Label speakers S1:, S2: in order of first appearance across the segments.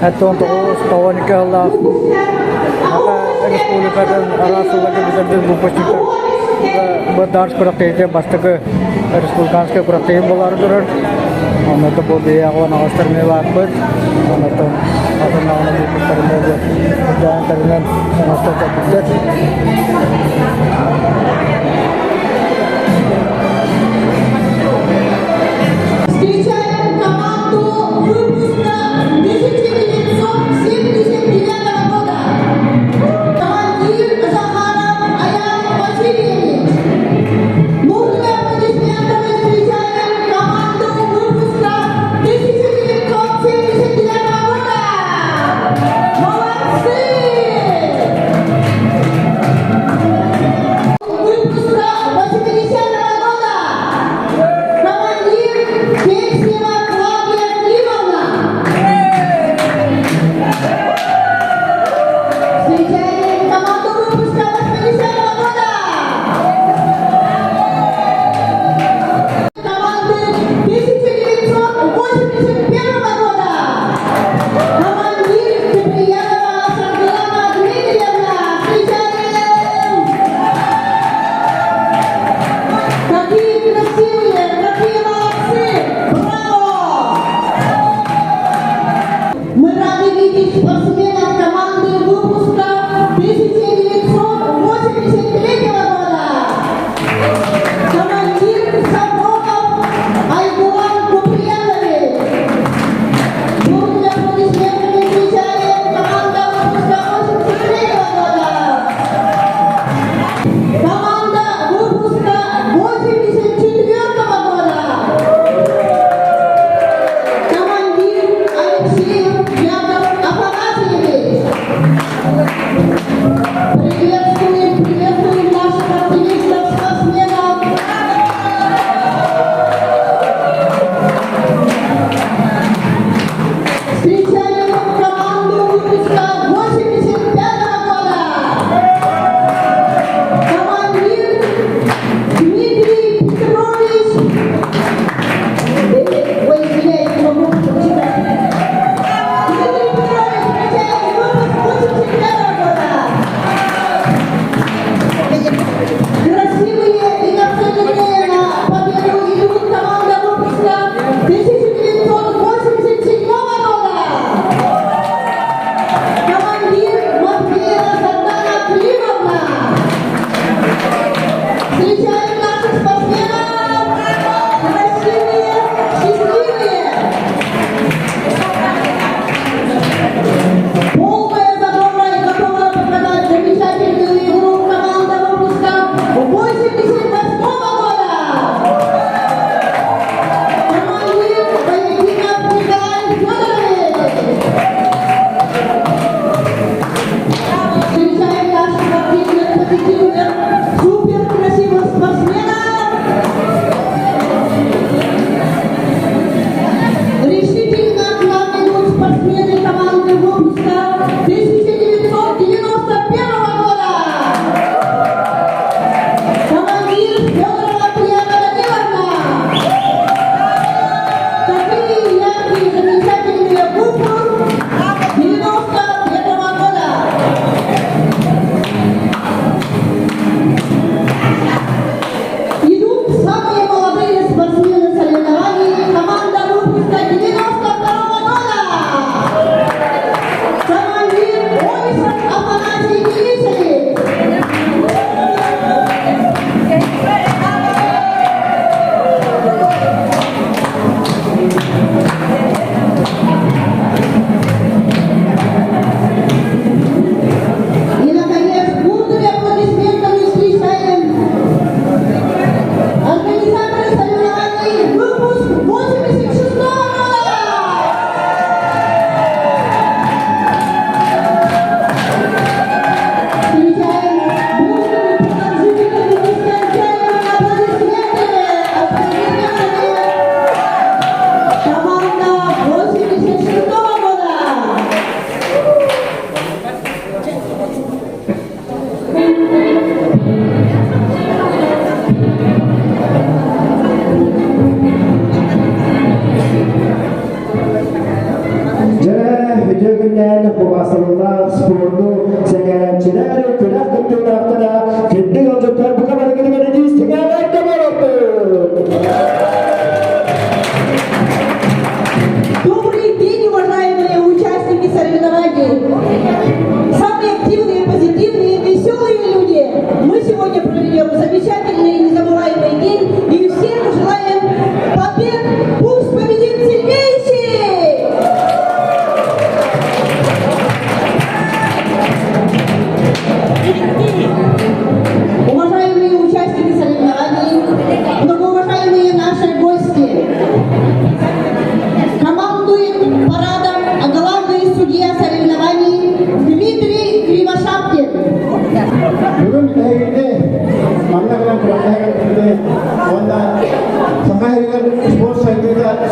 S1: Это он такой сторонник Аллах. Aka республикадан арасылығы біздердің выпускниктар бұл дарс құрақтайын бастығы республиканский құрақтайын болары тұрыр. Онаты бұл бейағуан ағыстармен бақпыз. Онаты атынағына выпусктарымен бұл жайынтарынан ағыстар жапыздар.
S2: Встречаем команду выпуска 1979 года. Командир Захаров Аян Васильевич. Бурными аплодисментами встречаем команду выпуска 1979 года. Молодцы! Выпуска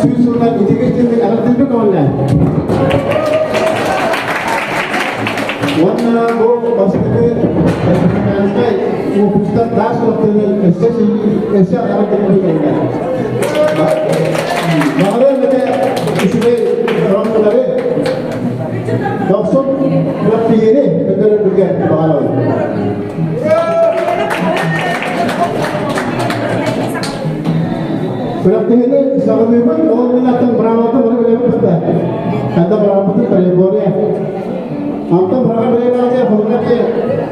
S3: Suyusundan itigiştirdik anlatıldık onunla. Wanna go maksudnya kayak mau pusat das waktu esok akan terjadi. Malah mereka isi orang dari dokter berarti ini negara juga malah. Berarti ini sangat memang orang menatang berawal itu mereka lebih besar. Kata berawal itu terlibatnya. Antam berapa bela aja, hoga ke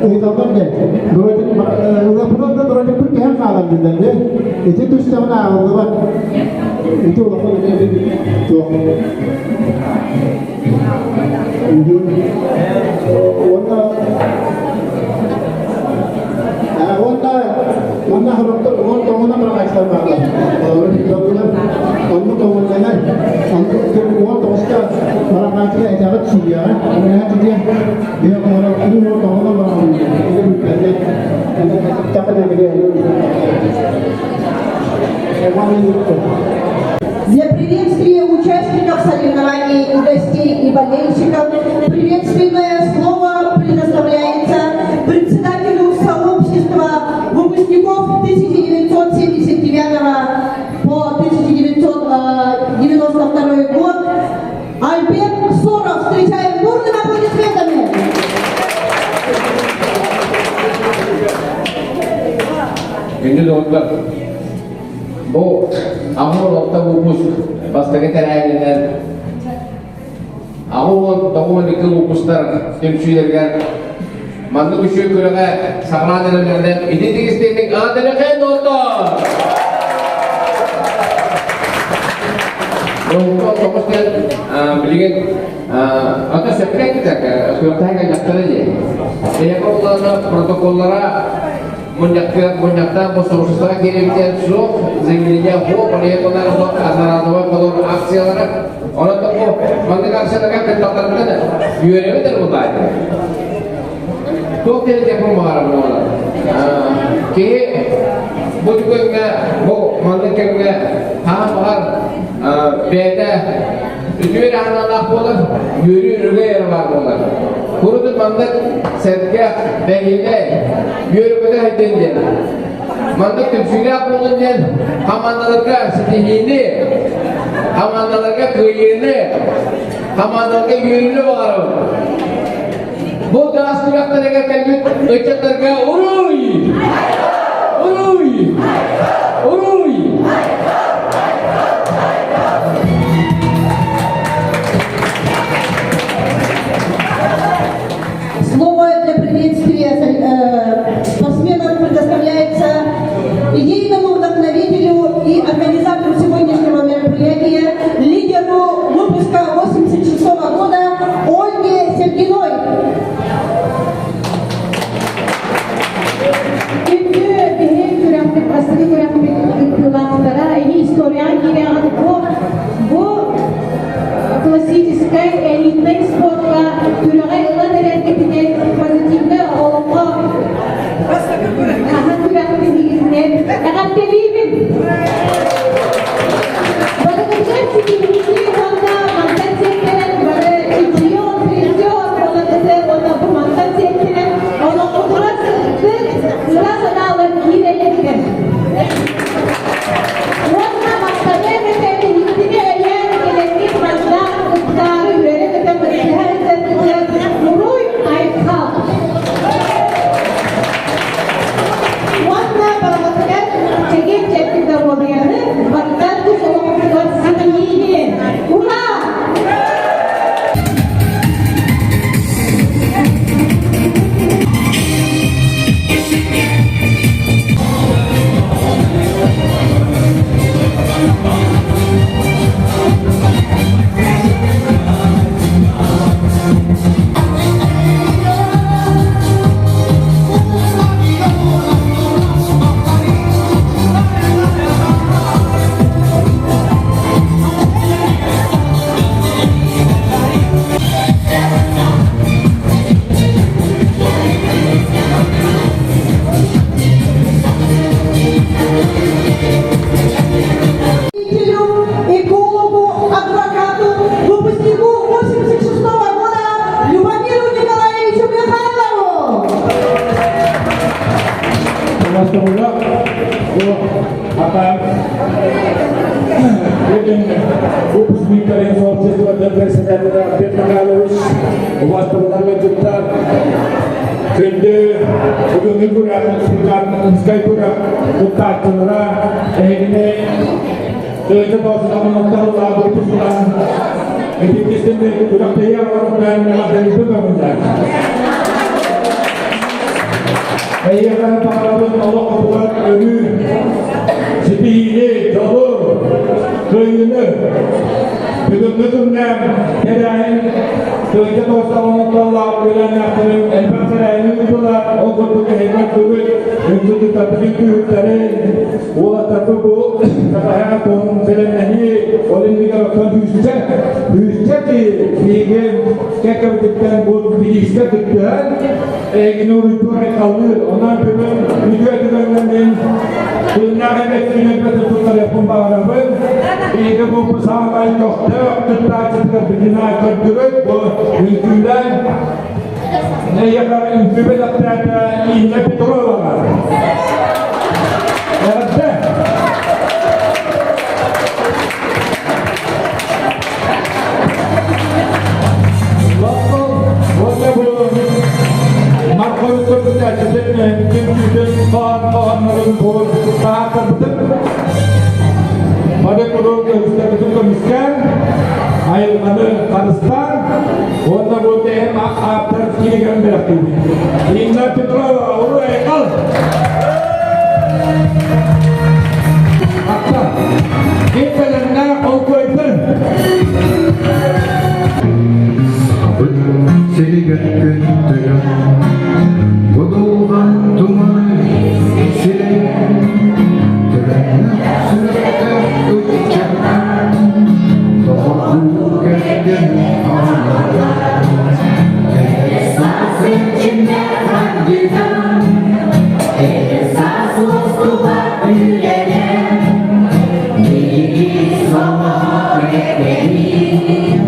S3: ini tampar je. Dua puluh dua puluh tiga kalam di dalam je. Itu tuh sama hoga ban. Itu apa itu? Wanda harus tu, wanda mana berapa ekstrak berapa? Kalau kita bilang, wanda kamu mana? Wanda tu wanda oscar berapa ekstrak ekstrak sih ya? Mana tu dia? Dia mana? Ini wanda kamu berapa? Ini bukannya, tak ada dia.
S2: Для приветствия участников соревнований, гостей и болельщиков приветственное слово предоставляется председателю сообщества выпускников 1979 по 1992 год Альберт Соров. Встречаем бурными аплодисментами.
S4: Ini dokter, bu, aku dokter bupus, pas lagi terakhir aku tahu ni bupus tempat kan, mantu kusyuk kurangnya sama dengan yang ini teknik ada kan dokter. Untuk fokusnya belikan atau seperti kita sudah kan dokter aja. Dia kalau protokolnya Munyakta posisi kirimkan surat zinginya ho oleh konar ho antara dua kolor aksi orang tu mana aksi mereka kental kan biar itu terbuka tu tidak pun marah mana ke bujuk enggak bo mana enggak marah beda itu yang anak pola yuri rugi orang pola kurut mandat serga behile yuri pada hidden mandat tujuhnya pun hamanalarga sedihine hamanalarga kuyine hamanalarga yuri baru bodas tidak terjaga kalbit ucap terga urui
S2: Слово для приветствия спортсменов предоставляется идейному вдохновителю и организатору сегодняшнего мероприятия, лидеру выпуска 86 года Ольге Сергиной.
S5: Күнгі бейін күрәмдік, басығы күрәмдік Petnagalus, Umas Pertama Juta, Kende, Ujung Ibu yang Sultan Skypura, Uttar Chandra, ini Terjebak sudah menonton lagu Pusulan, ini kisah itu sudah tiap orang dan dari itu kemudian. Ayah kan pahlawan Allah kebuat ini, sepi ini jauh, keinginan, betul-betul nam, terang, terjebak sudah menonton lagu yang aku empatkan ini itulah orang berkehidupan turut, untuk kita terhidup dari ulah tertubuh, kata yang film ini oleh negara kondusinya, di kayak kita buat bisnis kita, menurut orang kau Onlar bugün video edilenden bunlar hepsini tutarı pembaharan ini bu pesawat yoktu tetapi bina kedua bu ülkeden ne yakar ülkede terada ini petrol var. Evet. Marco itu terjadi tim kawan merumput tahapan betul. Pada produk yang sudah miskan, air mana Kazakhstan, warna putih maaf terkini kan berarti. Ingat petrol orang ekal. Apa? Kita nak kau itu. Sehingga ketika Bodohan duman silen Teranglah serta ucapan Tohu kenden Allah Esas cinta hadiran Esas kuat yüreğim Diri sama bekleyin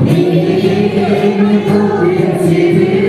S5: Diri kuat sivil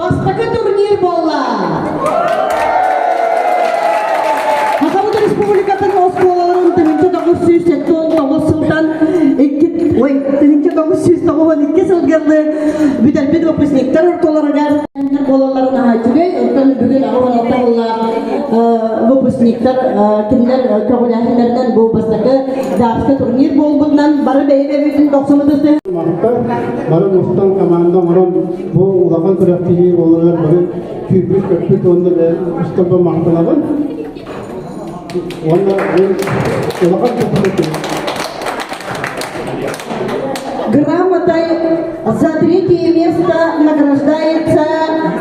S2: Бастакы турнир болла. Хакабыт Республикатын осколарын 1989 жылдан 1992 жылгы бүдәлбет выпускниктар ортоларыгар болаларын хажыгы өттөн бүгүн аган аталла выпускниктар кимдер кабулахинерден бу бастакы дарска турнир болбундан бары бейбебитин 90-ды
S3: Baru Mustang Kamanda Maron bu ulakan terapi olurlar baru kübük köpük onda ve Mustafa Mahmut'un onda ulakan terapi.
S2: Грамотой за третье место награждается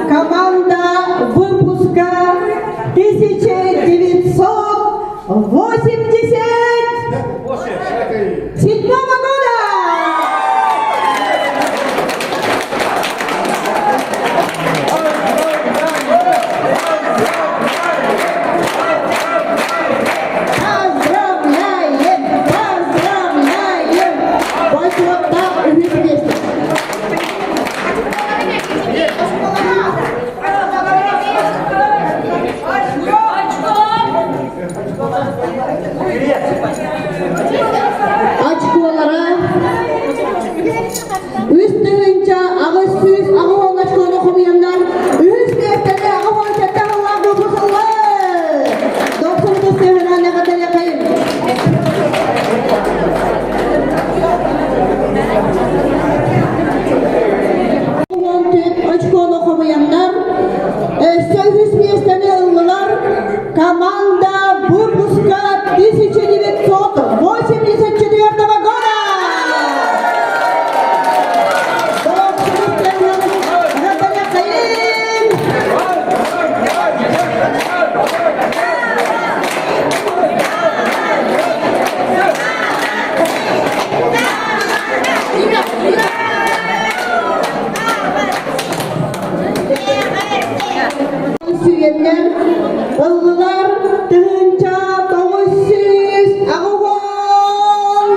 S2: команда выпуска 1987 года. Поздравляем! Поздравляем! Большой вместе. Очколары үстігінче ағыз сөз ағуан очконы құмияндан үз бектері ағуан сәтті ағуан бұқысылы 90 сүйінен әғатыр яқайын. Очконы құмияндар сөз местені ұлылар команда выпуска 1984 года. Süyenler, ıllılar, tığınca, 900, Ağıvan,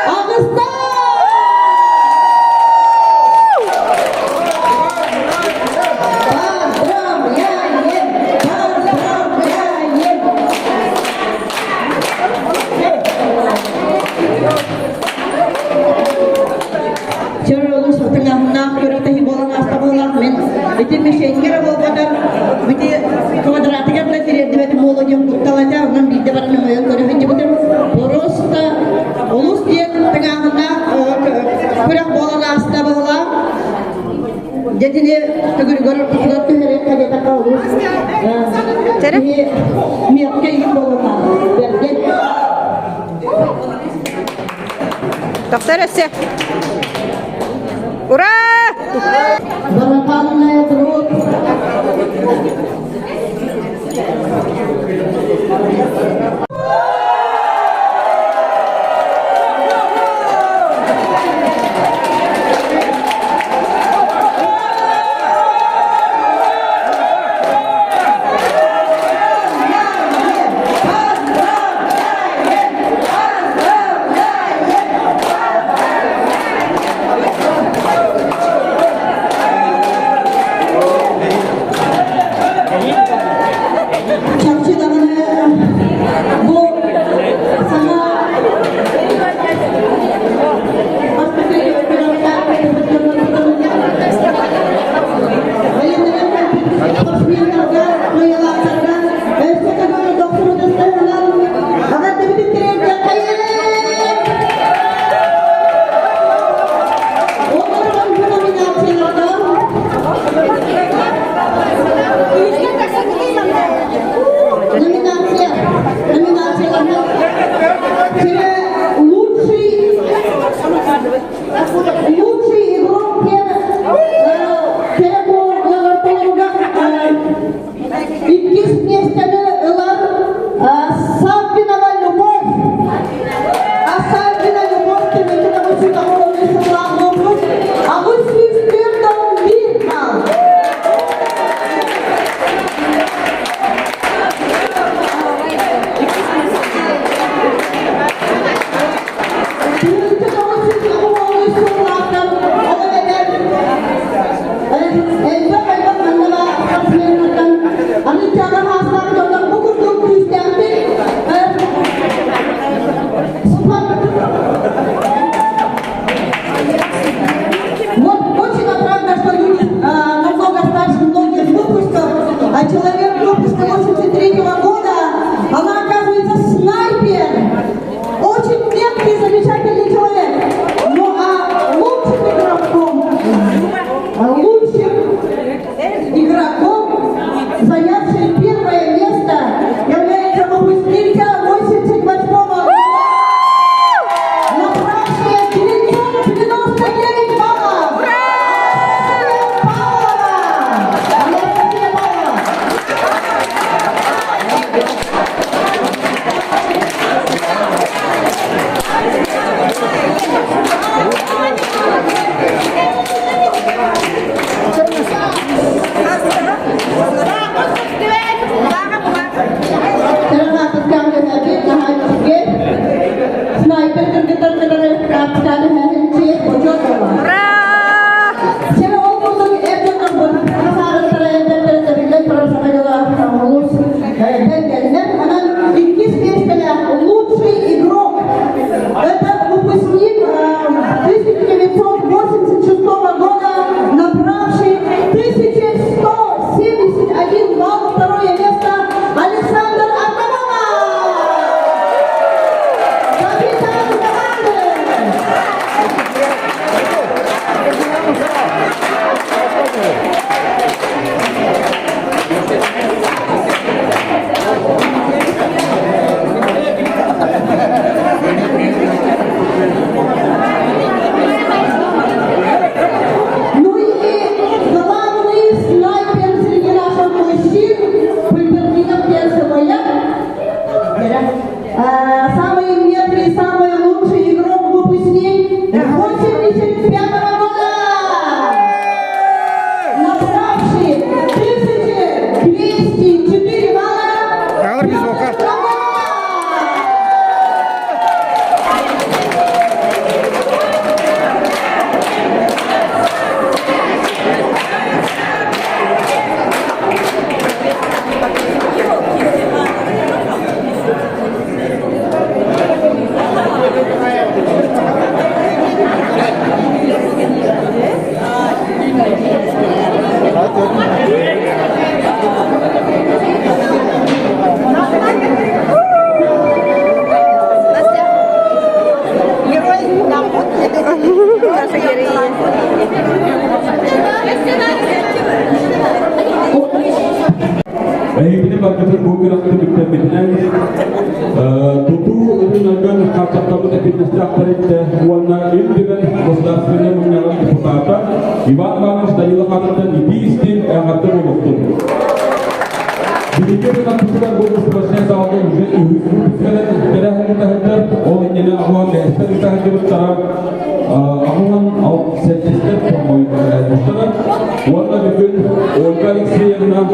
S2: Ağızdan. Поздравляем, поздравляем. Жер олуш тыңахына көрөтөһү болан астабылар мен. Итим мешенгер kadar biti kuadratiga bela tidak di molo yang kutalaja man di depan nama yang kau hanya betul boros ta ulus dia tengah-tengah kurang bola rasta bahwa jadi dia tegur-tegur pekerja tu hari kerja tak kau ulus ini miak kayak bola biar dia
S6: Dokter ya. Ura!
S2: barangkali naik terus.
S5: ini bagian buku rakti bikin tutu itu nagan kaca kabut fitness doctor itu warna ini dengan musdasnya menyalakan deputata iwan bangus dari lekatan dan di istin yang ada waktu. Jadi kita putuskan buku selesai tahun ini sekarang kita hendak oh ini awal kita hendak cara amuan out set step promote sekarang warna bikin organik sih yang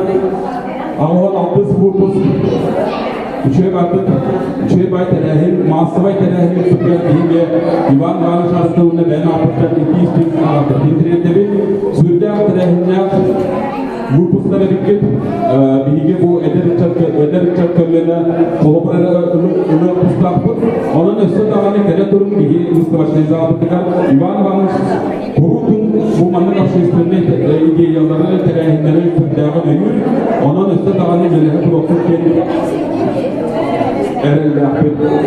S5: amuan out buku Üçe bay terahim, masa bay terahim sekian diye divan val şartlarında ben aptal iki istek aldı. Dindirdi sudah terahimnya bu pusatlara dikkat bihige bu eder çarklarına kolaborasyon ulu pusat bu. Onun üstünde hani kere turun bihige ustalaştığınızı aldıklar. Divan val kurutun bu manlık aşısında ilgi yıllarına terahimleri fırdağa dönüyor. Onun üstünde hani böyle kurutun kendi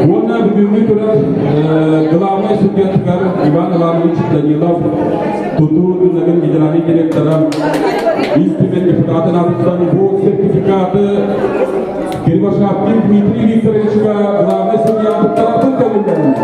S5: Wannan bugünkü tören Gılamay Sütyatıkar İvan Gılamay Çıtlaniyalov Tutu Nagın Gidrani Direktörü İstimet İftidatın altından bu sertifikatı Kirvaşaptin Dmitri Viktorovich ve Gılamay Sütyatık tarafından kabul edildi.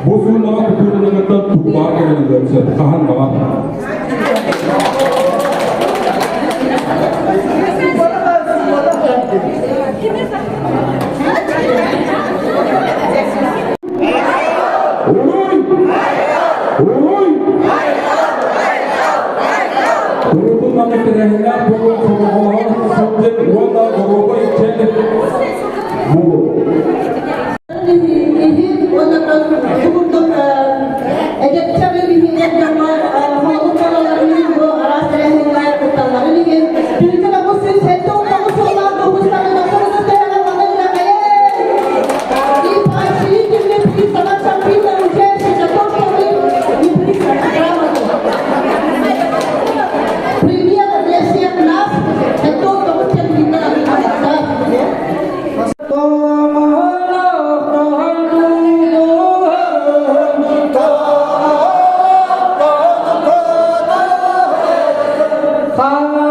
S5: Bu sunumlama kutuğuna kadar tutmağa gelen kahan var. Kurulun nameklerinde bu konular sonunda valla gruba içeride bu.
S7: Bye.